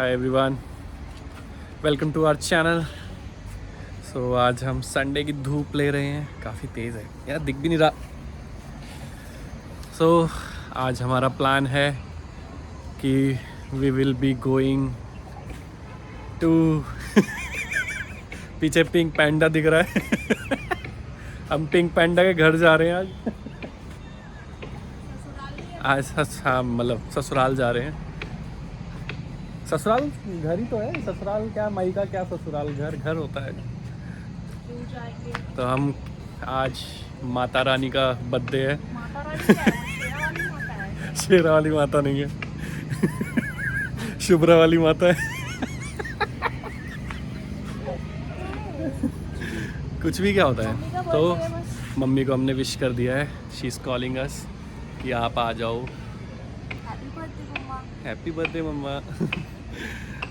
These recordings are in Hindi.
Hi everyone, welcome to our channel. So आज हम संडे की धूप ले रहे हैं, काफ़ी तेज़ है यार, दिख भी नहीं रहा। सो आज हमारा प्लान है कि we will be going to पीछे पिंक पैंडा दिख रहा है हम पिंक पैंडा के घर जा रहे हैं हाँ मतलब ससुराल जा रहे हैं। ससुराल घर ही तो है, ससुराल क्या माई का क्या, ससुराल घर घर होता है। तो हम आज माता रानी का बर्थडे है। माता रानी क्या है? शेरा वाली माता है। शेरा वाली माता नहीं है शुभ्रा वाली माता है कुछ भी क्या होता है। तो मम्मी को हमने विश कर दिया है, शी इज़ कॉलिंग अस कि आप आ जाओ। हैप्पी बर्थडे मम्मा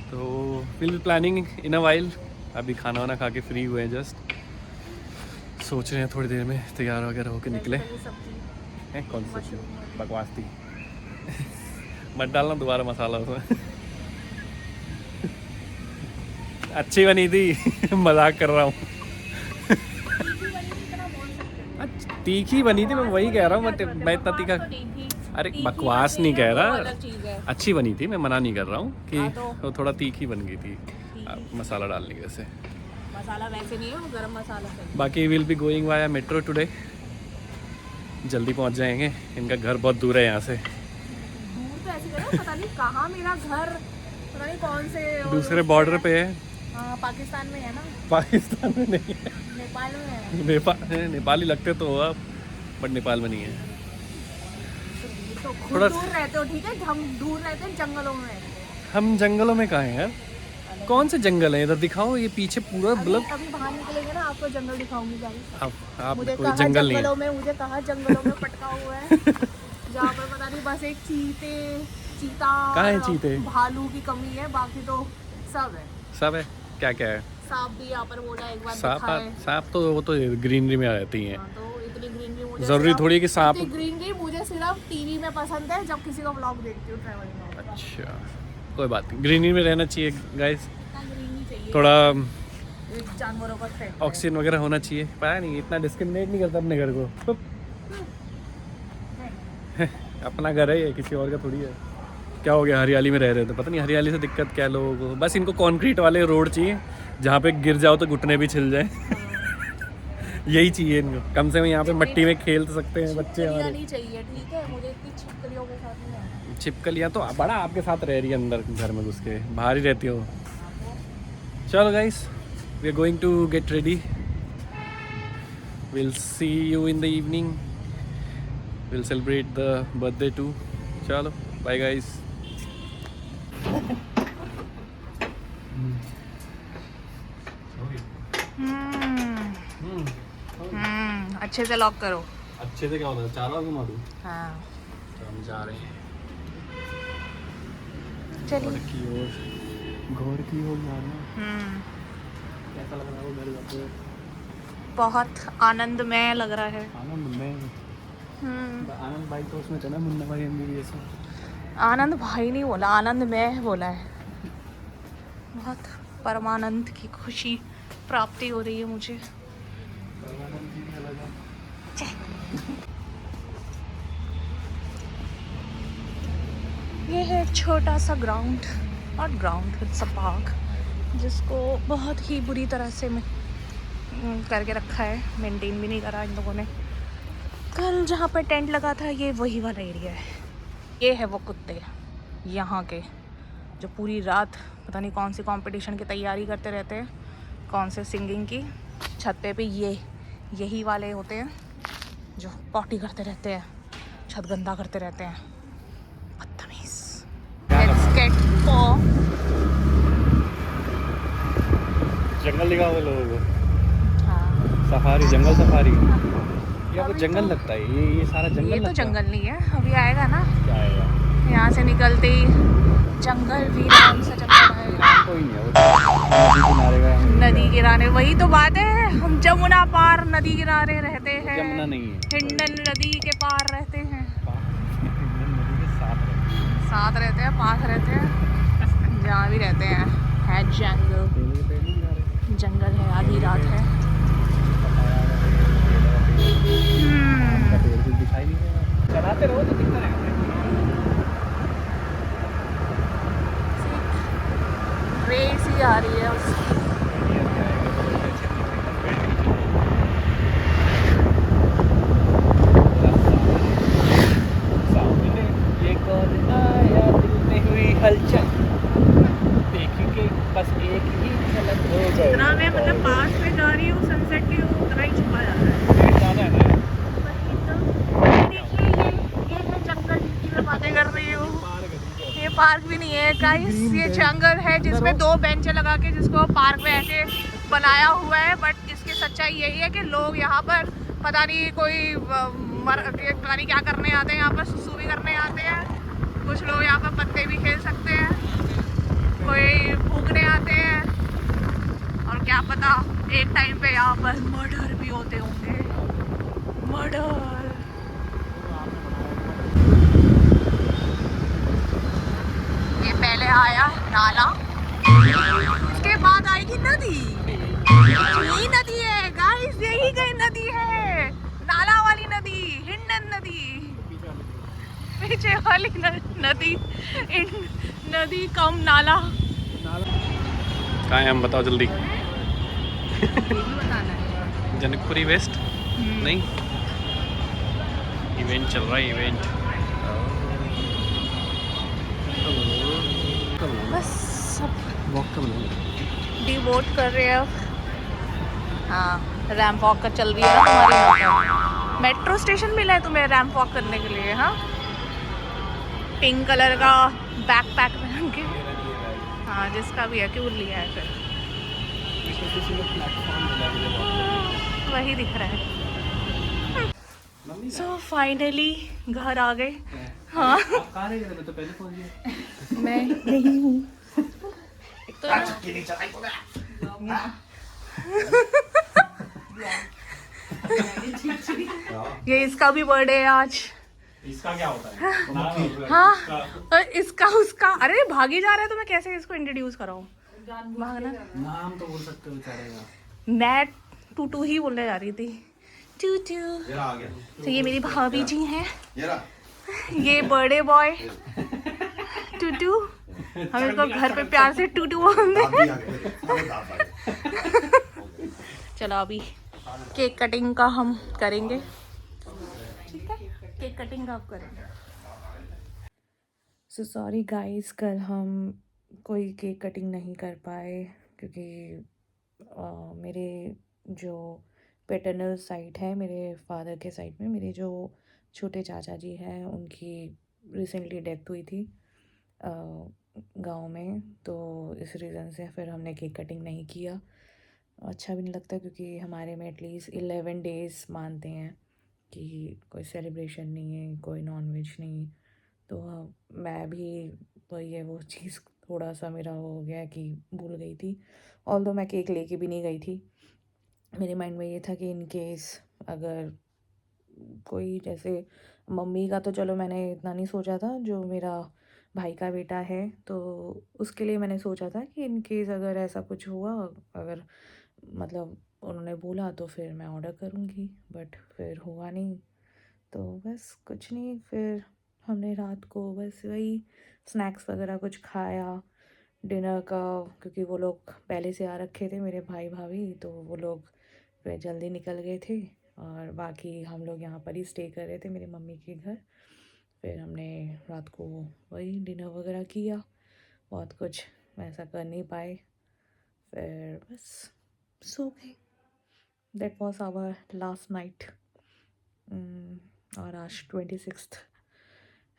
तो will be planning in a while. अभी खाना वाना खा के फ्री हुए हैं, जस्ट सोच रहे हैं थोड़ी देर में तैयार वगैरह होकर निकले हैं। कौन सी सब्जी? बकवास थी मत डालना दोबारा मसाला उसमें अच्छी बनी थी मजाक कर रहा हूँ तीखी बनी थी, मैं वही कह रहा हूँ। मैं इतना तीखा, अरे बकवास नहीं कह रहा, अच्छी बनी थी, मैं मना नहीं कर रहा हूँ कि वो थोड़ा तीखी बन गई थी मसाला डालने की वजह से। मसाला वैसे नहीं है, वो गरम मसाला है। बाकी will be going via metro today, जल्दी पहुँच जाएंगे। इनका घर बहुत दूर है यहाँ से। दूर तो ऐसे करो, पता नहीं कहाँ मेरा घर, पता नहीं कौन से दूसरे बॉर्डर पे है। हाँ, पाकिस्तान में है ना। पाकिस्तान में नहीं है, नेपाल में है। नेपाली लगते तो हो आप, बट नेपाल में नहीं है। तो खुद थोड़ा दूर रहते हो, ठीक है। हम दूर रहते हैं, जंगलों में रहते हैं। हम जंगलों में कहाँ हैं यार? कौन से जंगल है इधर? दिखाओ ये पीछे पूरा मतलब। अभी बाहर निकलेंगे ना, आपको जंगल दिखाऊंगी जाके। आप मुझे कोई कहाँ जंगल नहीं जंगलों है। में, मुझे कहाँ जंगलों में पटका हुआ है जहाँ पर पता नहीं, बस एक चीता कहाँ है चीते? भालू की कमी है, बाकी तो सब है। सब है, क्या क्या है? सांप भी यहाँ पर बोला एक बार सांप? दिखा है। सांप तो वो तो ग्रीनरी में आ जाती हैं। हाँ, तो इतनी ग्रीनरी मुझे जरूरी थोड़ी है कि सांप। ग्रीनरी मुझे सिर्फ टीवी में पसंद है, जब किसी का व्लॉग देखती हूँ ट्रैवलिंग में। अच्छा, कोई बात नहीं, ग्रीनरी में रहना चाहिए गाइस। ग्रीनरी चाहिए, थोड़ा जानवरों का थ्रेट। ऑक्सीजन वगैरह होना चाहिए। पता नहीं, इतना डिस्क्रिमिनेट नहीं करता अपने घर को अपना घर है ये, किसी और का थोड़ी है। क्या हो गया, हरियाली में रह रहे थे, पता नहीं हरियाली से दिक्कत क्या है लोगों को। बस इनको कंक्रीट वाले रोड चाहिए जहाँ पे गिर जाओ तो घुटने भी छिल जाए यही चाहिए इनको। कम से कम यहाँ पे मिट्टी में खेल सकते हैं बच्चे हमारे। नहीं चाहिए, ठीक है। मुझे इतनी छिपकलियों के साथ नहीं है। छिपकलियाँ तो बड़ा आपके साथ रह रही है अंदर घर में घुस के, बाहर ही रहती हो। चलो guys, we are going to get ready, will see you in the evening, will celebrate the birthday too. चलो बाय गाइस। अच्छे से लॉक करो। अच्छे से क्या होता है, चारों घुमा दूँ? हाँ, तो हम जा रहे हैं चलिए। घर की ओर जाना। कैसा लग रहा है वो घर जाते? बहुत आनंदमय लग रहा है। आनंद में आनंद भाई तो उसमें चला, मुन्ना भाई MBBS में। आनंद भाई नहीं बोला, आनंदमय बोला है। बहुत परमानंद की खुशी प्राप्ति हो रही है मुझे। ये है एक छोटा सा ground, not ground, it's a park, जिसको बहुत ही बुरी तरह से करके रखा है, मेंटेन भी नहीं करा इन लोगों ने। कल जहाँ पर टेंट लगा था, ये वही वाला एरिया है। ये है वो कुत्ते यहाँ के, जो पूरी रात पता नहीं कौन सी कंपटीशन की तैयारी करते रहते हैं, कौन से सिंगिंग की। छत पे यही वाले होते हैं जो पॉटी करते रहते हैं, छत गंदा करते रहते हैं, बदतमीज। लेट्स गेट फॉर जंगल दिखा हुआ लोगों को। हाँ, सफारी, जंगल सफारी। ये आपको जंगल लगता है? ये सारा जंगल ये तो लगता है? जंगल नहीं है, अभी आएगा ना। क्या आएगा? यहाँ से निकलते ही जंगल, वीरान सा जंगल है। वीरान कोई नहीं है, वो नदी किनारे का है। नदी किनारे, वही तो बात है। हम जमुना पार नदी किनारे रहते हैं। जमुना नहीं है, हिंडन नदी के पार रहते हैं, नदी के साथ रहते हैं। साथ रहते हैं, पास रहते हैं। जहाँ भी रहते हैं है जंगल, जंगल है, आधी रात है। चलाते रहो तो दिखता है। रेस ही आ रही है उसकी। ये कौन आया दिल में हुई हलचल, देखेंगे बस एक ही झलक हो गई। जितना मैं मतलब पास में जा रही हूँ सनसेट के, वो उतना ही छुपा जा रहा है। ज़्यादा है ना। देखिए ये है जंगल जिसकी मैं बातें कर रही हूँ। ये पार्क भी नहीं है गाइस, ये जंगल है जिसमें 2 बेंचें लगा के जिसको पार्क में ऐसे बनाया हुआ है। बट इसकी सच्चाई यही है कि लोग यहाँ पर पता नहीं कोई पता नहीं क्या करने आते हैं, यहाँ पर सुसु भी करने आते हैं। कुछ लोग यहाँ पर पत्ते भी खेल सकते हैं, कोई भूखने आते हैं, और क्या पता एक टाइम पे यहाँ पर मर्डर भी होते होंगे। मर्डर। ये पहले आया नाला, उसके बाद आएगी नदी। यही नदी है गाइस, यही कहीं नदी है, नाला वाली नदी, हिंडन नदी। पीछे वाली नदी नदी कम नाला। कहाँ है हम बताओ जल्दी। जनकपुरी वेस्ट नहीं, इवेंट चल रहा है इवेंट। बस सब वॉक का बना डिवोट कर रहे हैं अब। हाँ, रैंप वॉक का चल रही है ना तुम्हारी। मेट्रो स्टेशन मिला है तुम्हें रैंप वॉक करने के लिए? हाँ, पिंक कलर का बैकपैक पहन के। हाँ, जिसका भी है, क्यों लिया है फिर? वही दिख रहा है। सो फाइनली घर आ गए। हाँ, मैं तो पहले पहुंच गया। मैं यही हूँ। एक तो ये इसका भी बर्थडे है आज। इसका क्या होता है? हाँ, और इसका उसका, अरे भागी जा रहा है तो मैं कैसे इसको इंट्रोड्यूस कराऊं? भागना। नाम तो बोल सकते हो बेचारे का। मैं टूटू ही बोलने जा रही थी, टूटू। तो ये मेरी भाभी जी हैं, ये बर्थडे बॉय टूटू। हम इसको घर पे प्यार से टूटू बोलते हैं। चलो अभी केक कटिंग का हम करेंगे, ठीक है? केक कटिंग का आप करेंगे। सो सॉरी गाइस, कल हम कोई केक कटिंग नहीं कर पाए क्योंकि मेरे जो पैटर्नल साइड है, मेरे फादर के साइड में मेरे जो छोटे चाचा जी हैं, उनकी रिसेंटली डेथ हुई थी गांव में। तो इस रीज़न से फिर हमने केक कटिंग नहीं किया। अच्छा भी नहीं लगता क्योंकि हमारे में एटलीस्ट 11 डेज़ मानते हैं कि कोई सेलिब्रेशन नहीं है, कोई नॉन वेज नहीं। तो मैं भी वही है, वो चीज़ थोड़ा सा मेरा हो गया कि भूल गई थी। ऑल्दो मैं केक लेके भी नहीं गई थी। मेरे माइंड में ये था कि इन केस अगर कोई, जैसे मम्मी का तो चलो मैंने इतना नहीं सोचा था, जो मेरा भाई का बेटा है तो उसके लिए मैंने सोचा था कि इन केस अगर ऐसा कुछ हुआ, अगर मतलब उन्होंने बोला तो फिर मैं ऑर्डर करूँगी, बट फिर हुआ नहीं। तो बस कुछ नहीं, फिर हमने रात को बस वही स्नैक्स वगैरह कुछ खाया डिनर का, क्योंकि वो लोग पहले से आ रखे थे मेरे भाई भाभी, तो वो लोग फिर जल्दी निकल गए थे और बाकी हम लोग यहाँ पर ही स्टे कर रहे थे मेरी मम्मी के घर। फिर हमने रात को वही डिनर वगैरह किया, बहुत कुछ वैसा कर नहीं पाए, फिर बस सो गए। That was our last night. और आज 26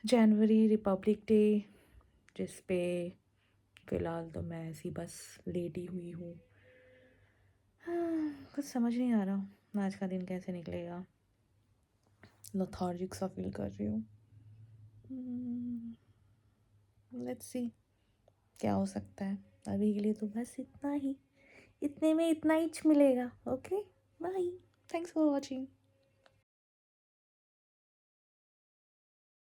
जनवरी रिपब्लिक डे, जिस पे फ़िलहाल तो मैं ऐसी बस लेटी हुई हूँ। कुछ समझ नहीं आ रहा आज का दिन कैसे निकलेगा, लेथार्जिक सा फील कर रही हूँ। लेट्स सी क्या हो सकता है। अभी के लिए तो बस इतना ही, इतने में इतना ही मिलेगा। Okay, bye, thanks for watching.